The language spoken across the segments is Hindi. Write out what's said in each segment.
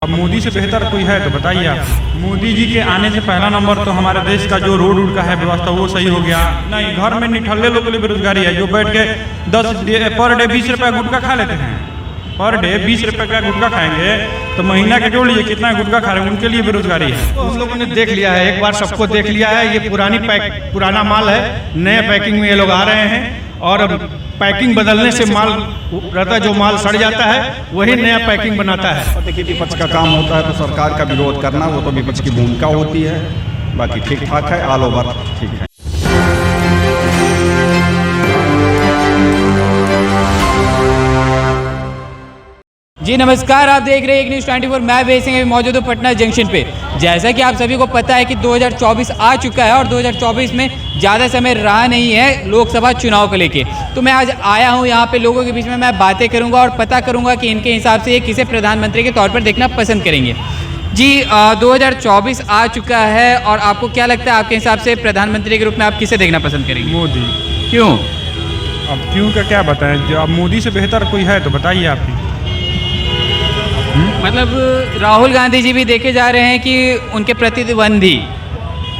अब मोदी से बेहतर कोई है तो बताइए आप। मोदी जी के आने से पहला नंबर तो हमारे देश का जो रोड का है व्यवस्था वो सही हो गया। नहीं, घर में निठल्ले लोग के लिए बेरोजगारी है, जो बैठ के 10 पर डे 20 रुपया गुटखा खा लेते हैं। पर डे 20 रुपये का गुटखा खाएंगे तो महीना के जोड़ लीजिए कितना गुटखा खा रहे हैं, उनके लिए बेरोजगारी है। तो हम लोगों ने देख लिया है, एक बार सबको देख लिया है। ये पुराना माल है, नए पैकिंग में ये लोग आ रहे हैं और पैकिंग बदलने से माल रहता है, जो माल सड़ जाता है वही नया पैकिंग बनाता है। देखिए, विपक्ष का काम होता है तो सरकार का विरोध करना, वो तो विपक्ष की भूमिका होती है। बाकी ठीक ठाक है, ऑल ओवर ठीक है। जी नमस्कार, आप देख रहे हैं एक न्यूज़ 24। मैं वेद सिंह मौजूद हूँ पटना जंक्शन पे। जैसा कि आप सभी को पता है कि 2024 आ चुका है और 2024 में ज़्यादा समय रहा नहीं है लोकसभा चुनाव को लेके। तो मैं आज आया हूँ यहाँ पे लोगों के बीच में, मैं बातें करूँगा और पता करूँगा कि इनके हिसाब से ये किसे प्रधानमंत्री के तौर पर देखना पसंद करेंगे। जी 2024 आ चुका है और आपको क्या लगता है, आपके हिसाब से प्रधानमंत्री के रूप में आप किसे देखना पसंद करेंगे? मोदी। क्यों? अब क्यों का क्या बताएं, जो अब मोदी से बेहतर कोई है तो बताइए आप ही। मतलब राहुल गांधी जी भी देखे जा रहे हैं कि उनके प्रतिद्वंदी,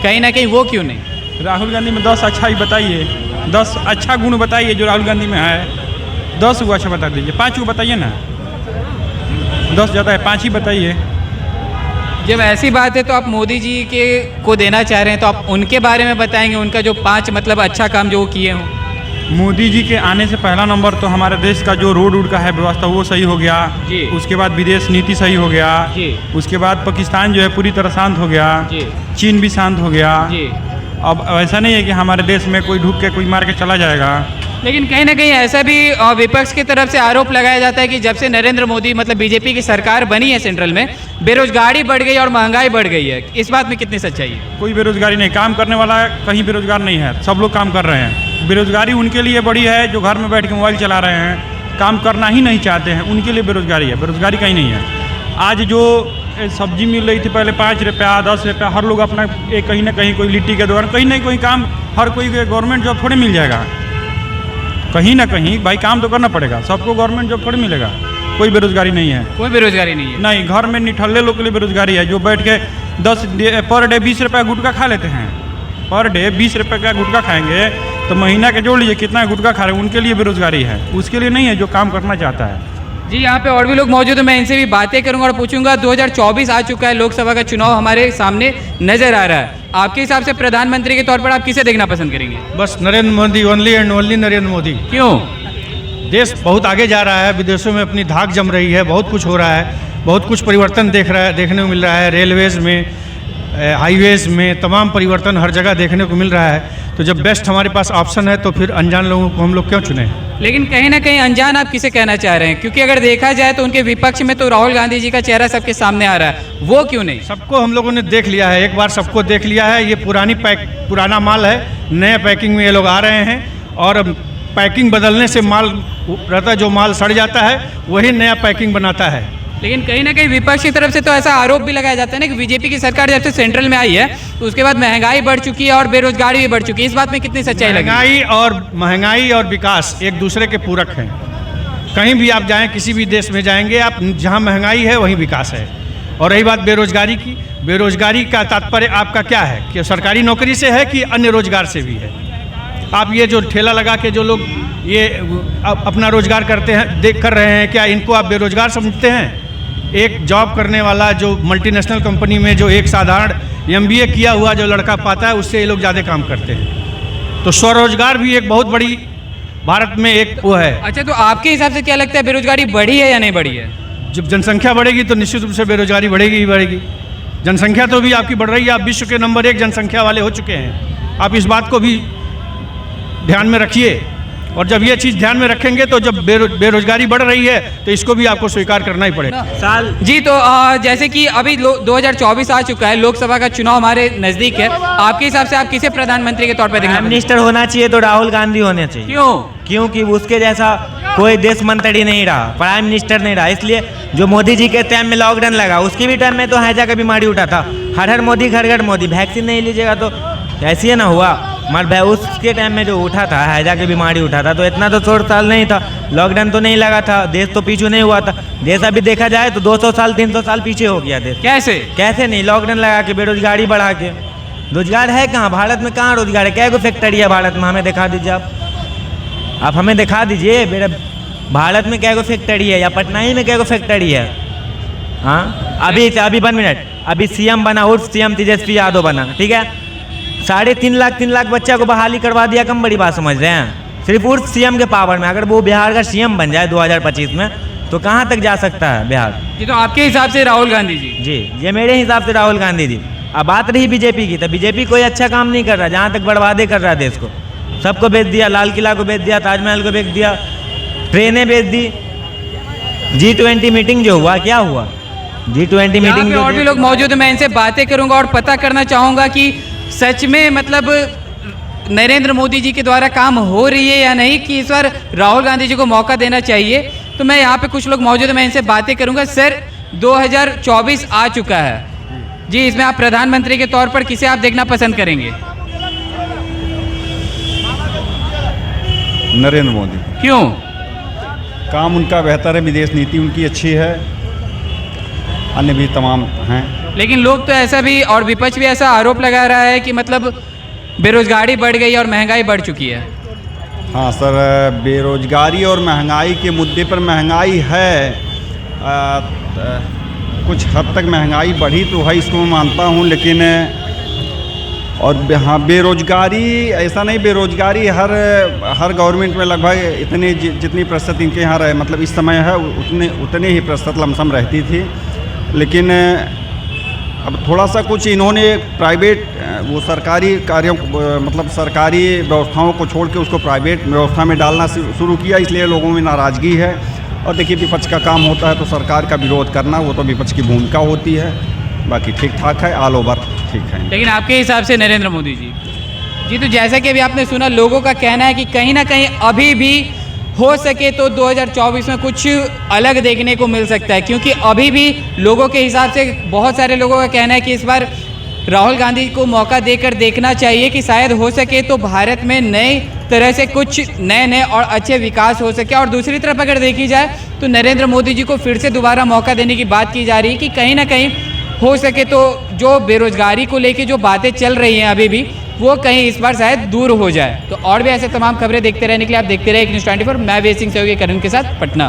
कहीं ना कहीं वो क्यों नहीं? राहुल गांधी में 10 अच्छा ही बताइए, 10 अच्छा गुण बताइए जो राहुल गांधी में है। 10 को अच्छा बता दीजिए, 5 को बताइए ना। 10 ज़्यादा है, 5 ही बताइए। जब ऐसी बात है तो आप मोदी जी के को देना चाह रहे हैं तो आप उनके बारे में बताएंगे, उनका जो 5 मतलब अच्छा काम जो वो किए हों। मोदी जी के आने से पहला नंबर तो हमारे देश का जो रोड का है व्यवस्था वो सही हो गया जी। उसके बाद विदेश नीति सही हो गया जी। उसके बाद पाकिस्तान जो है पूरी तरह शांत हो गया जी। चीन भी शांत हो गया जी। अब ऐसा नहीं है कि हमारे देश में कोई ढुक के कोई मार के चला जाएगा। लेकिन कहीं ना कहीं ऐसा भी विपक्ष की तरफ से आरोप लगाया जाता है कि जब से नरेंद्र मोदी मतलब बीजेपी की सरकार बनी है सेंट्रल में, बेरोजगारी बढ़ गई और महंगाई बढ़ गई है। इस बात में कितनी सच्चाई है? कोई बेरोजगारी नहीं, काम करने वाला कहीं बेरोजगार नहीं है, सब लोग काम कर रहे हैं। बेरोजगारी उनके लिए बड़ी है जो घर में बैठ के मोबाइल चला रहे हैं, काम करना ही नहीं चाहते हैं, उनके लिए बेरोजगारी है। बेरोजगारी कहीं नहीं है। आज जो सब्जी मिल रही थी पहले 5 रुपया 10 रुपया, हर लोग अपना एक कहीं ना कहीं कोई लिट्टी के दुकान, कहीं ना कहीं काम, हर कोई गवर्नमेंट जॉब थोड़ी मिल जाएगा। कहीं ना कहीं भाई काम तो करना पड़ेगा, सबको गवर्नमेंट जॉब थोड़ी मिलेगा। कोई बेरोजगारी नहीं है, कोई बेरोजगारी नहीं है। नहीं, घर में निठल्ले लोग के लिए बेरोजगारी है, जो बैठ के 10 पर डे 20 रुपया गुटखा खा लेते हैं। पर डे 20 रुपये का गुटखा खाएंगे तो महीना के जोड़ लीजिए कितना गुटखा खा रहे हैं, उनके लिए बेरोजगारी है, उसके लिए नहीं है जो काम करना चाहता है। जी यहाँ पे और भी लोग मौजूद हैं, मैं इनसे भी बातें करूंगा और पूछूंगा। 2024 आ चुका है, लोकसभा का चुनाव हमारे सामने नजर आ रहा है। आपके हिसाब से प्रधानमंत्री के तौर पर आप किसे देखना पसंद करेंगे? बस Narendra Modi, only and only Narendra Modi. क्यों? देश बहुत आगे जा रहा है, विदेशों में अपनी धाक जम रही है, बहुत कुछ हो रहा है, बहुत कुछ परिवर्तन देखने को मिल रहा है। रेलवेज में, हाईवेज में तमाम परिवर्तन हर जगह देखने को मिल रहा है। तो जब बेस्ट हमारे पास ऑप्शन है तो फिर अनजान लोगों को हम लोग क्यों चुने? लेकिन कहीं ना कहीं अनजान आप किसे कहना चाह रहे हैं? क्योंकि अगर देखा जाए तो उनके विपक्ष में तो राहुल गांधी जी का चेहरा सबके सामने आ रहा है, वो क्यों नहीं? सबको हम लोगों ने देख लिया है, एक बार सबको देख लिया है। ये पुराना माल है, नए पैकिंग में ये लोग आ रहे हैं और पैकिंग बदलने से माल रहता है, जो माल सड़ जाता है वही नया पैकिंग बनाता है। लेकिन कहीं ना कहीं विपक्ष की तरफ से तो ऐसा आरोप भी लगाया जाता है ना कि बीजेपी की सरकार जब से सेंट्रल में आई है तो उसके बाद महंगाई बढ़ चुकी है और बेरोजगारी भी बढ़ चुकी है। इस बात में कितनी सच्चाई लगी? महंगाई और विकास एक दूसरे के पूरक हैं। कहीं भी आप जाएं, किसी भी देश में जाएंगे आप, जहां महंगाई है वहीं विकास है। और रही बात बेरोजगारी की, बेरोजगारी का तात्पर्य आपका क्या है कि सरकारी नौकरी से है कि अन्य रोजगार से भी है? आप ये जो ठेला लगा के जो लोग ये अपना रोजगार करते हैं कर रहे हैं, क्या इनको आप बेरोजगार समझते हैं? एक जॉब करने वाला जो मल्टीनेशनल कंपनी में जो एक साधारण MBA किया हुआ जो लड़का पाता है, उससे ये लोग ज़्यादा काम करते हैं। तो स्वरोजगार भी एक बहुत बड़ी भारत में एक वो है। अच्छा, तो आपके हिसाब से क्या लगता है, बेरोजगारी बढ़ी है या नहीं बढ़ी है? जब जनसंख्या बढ़ेगी तो निश्चित रूप से बेरोजगारी बढ़ेगी ही बढ़ेगी। जनसंख्या तो भी आपकी बढ़ रही है, आप विश्व के नंबर 1 जनसंख्या वाले हो चुके हैं। आप इस बात को भी ध्यान में रखिए, और जब ये चीज़ ध्यान में रखेंगे तो जब बेरोजगारी बढ़ रही है तो इसको भी आपको स्वीकार करना ही पड़ेगा। जी तो जैसे कि अभी 2024 आ चुका है, लोकसभा का चुनाव हमारे नज़दीक है। आपके हिसाब से आप किसे प्रधानमंत्री के तौर पर देखना? प्राइम मिनिस्टर होना चाहिए तो राहुल गांधी होने चाहिए। क्यों? क्योंकि उसके जैसा कोई देश मंत्री नहीं रहा, प्राइम मिनिस्टर नहीं रहा। इसलिए जो मोदी जी के टाइम में लॉकडाउन लगा, उसके भी टाइम में तो हैजा का बीमारी उठा था। हर मोदी घर घर मोदी, वैक्सीन नहीं लीजिएगा तो ऐसे ही ना हुआ। मगर उसके टाइम में जो उठा था, हैजा की बीमारी उठा था, तो इतना तो 100 साल नहीं था, लॉकडाउन तो नहीं लगा था, देश तो पीछे नहीं हुआ था। देश अभी देखा जाए तो 200 साल 300 साल पीछे हो गया देश। कैसे नहीं, लॉकडाउन लगा के, बेरोजगारी बढ़ा के। रोजगार है कहाँ भारत में? कहाँ रोजगार है? क्या फैक्ट्री है भारत में? हमें दिखा दीजिए आप हमें दिखा दीजिए मेरा भारत में क्या फैक्ट्री है, या पटना ही में क्या फैक्ट्री है? हाँ, अभी 1 मिनट, अभी सीएम बना, उर्फ सीएम तेजस्वी यादव बना, ठीक है, 3.5 लाख बच्चा को बहाली करवा दिया। कम बड़ी बात समझ रहे हैं? सिर्फ उर्फ सीएम के पावर में। अगर वो बिहार का सीएम बन जाए 2025 में, तो कहाँ तक जा सकता है बिहार? ये तो आपके हिसाब से राहुल गांधी जी? ये मेरे हिसाब से राहुल गांधी जी। अब बात रही बीजेपी की, तो बीजेपी कोई अच्छा काम नहीं कर रहा, जहाँ तक बर्बादे कर रहा है देश को। सबको बेच दिया, लाल किला को बेच दिया, ताजमहल को बेच दिया, ट्रेनें बेच दी। G20 मीटिंग जो हुआ, क्या हुआ G20 मीटिंग? और भी लोग मौजूद हैं, मैं इनसे बातें करूंगा और पता करना चाहूँगा कि सच में मतलब नरेंद्र मोदी जी के द्वारा काम हो रही है या नहीं, कि इस बार राहुल गांधी जी को मौका देना चाहिए। तो मैं यहाँ पे कुछ लोग मौजूद हैं, मैं इनसे बातें करूंगा। सर, 2024 आ चुका है जी, इसमें आप प्रधानमंत्री के तौर पर किसे आप देखना पसंद करेंगे? नरेंद्र मोदी। क्यों? काम उनका बेहतर है, विदेश नीति उनकी अच्छी है, अन्य भी तमाम हैं। लेकिन लोग तो ऐसा भी और विपक्ष भी ऐसा आरोप लगा रहा है कि मतलब बेरोजगारी बढ़ गई और महंगाई बढ़ चुकी है। हाँ सर, बेरोजगारी और महंगाई के मुद्दे पर महंगाई है, कुछ हद तक महंगाई बढ़ी तो है, इसको मैं मानता हूँ, लेकिन और हाँ, बेरोजगारी ऐसा नहीं, बेरोजगारी हर गवर्नमेंट में लगभग इतने जितनी प्रतिशत इनके यहाँ रहे, मतलब इस समय है उतने ही प्रतिशत लमसम रहती थी। लेकिन अब थोड़ा सा कुछ इन्होंने प्राइवेट वो सरकारी कार्यों मतलब सरकारी व्यवस्थाओं को छोड़ के उसको प्राइवेट व्यवस्था में डालना शुरू किया, इसलिए लोगों में नाराज़गी है। और देखिए, विपक्ष का काम होता है तो सरकार का विरोध करना, वो तो विपक्ष की भूमिका होती है। बाकी ठीक ठाक है, ऑल ओवर ठीक है। लेकिन आपके हिसाब से नरेंद्र मोदी जी तो जैसा कि अभी आपने सुना, लोगों का कहना है कि कहीं ना कहीं अभी भी हो सके तो 2024 में कुछ अलग देखने को मिल सकता है, क्योंकि अभी भी लोगों के हिसाब से बहुत सारे लोगों का कहना है कि इस बार राहुल गांधी को मौका देकर देखना चाहिए कि शायद हो सके तो भारत में नए तरह से कुछ नए और अच्छे विकास हो सके। और दूसरी तरफ अगर देखी जाए तो नरेंद्र मोदी जी को फिर से दोबारा मौका देने की बात की जा रही है कि कहीं ना कहीं हो सके तो जो बेरोजगारी को लेके जो बातें चल रही हैं अभी भी, वो कहीं इस बार शायद दूर हो जाए। तो और भी ऐसे तमाम खबरें देखते रहने के लिए आप देखते रहे एक न्यूज़ 24। मैं वे सिंह सहयोगी करण के साथ, पटना।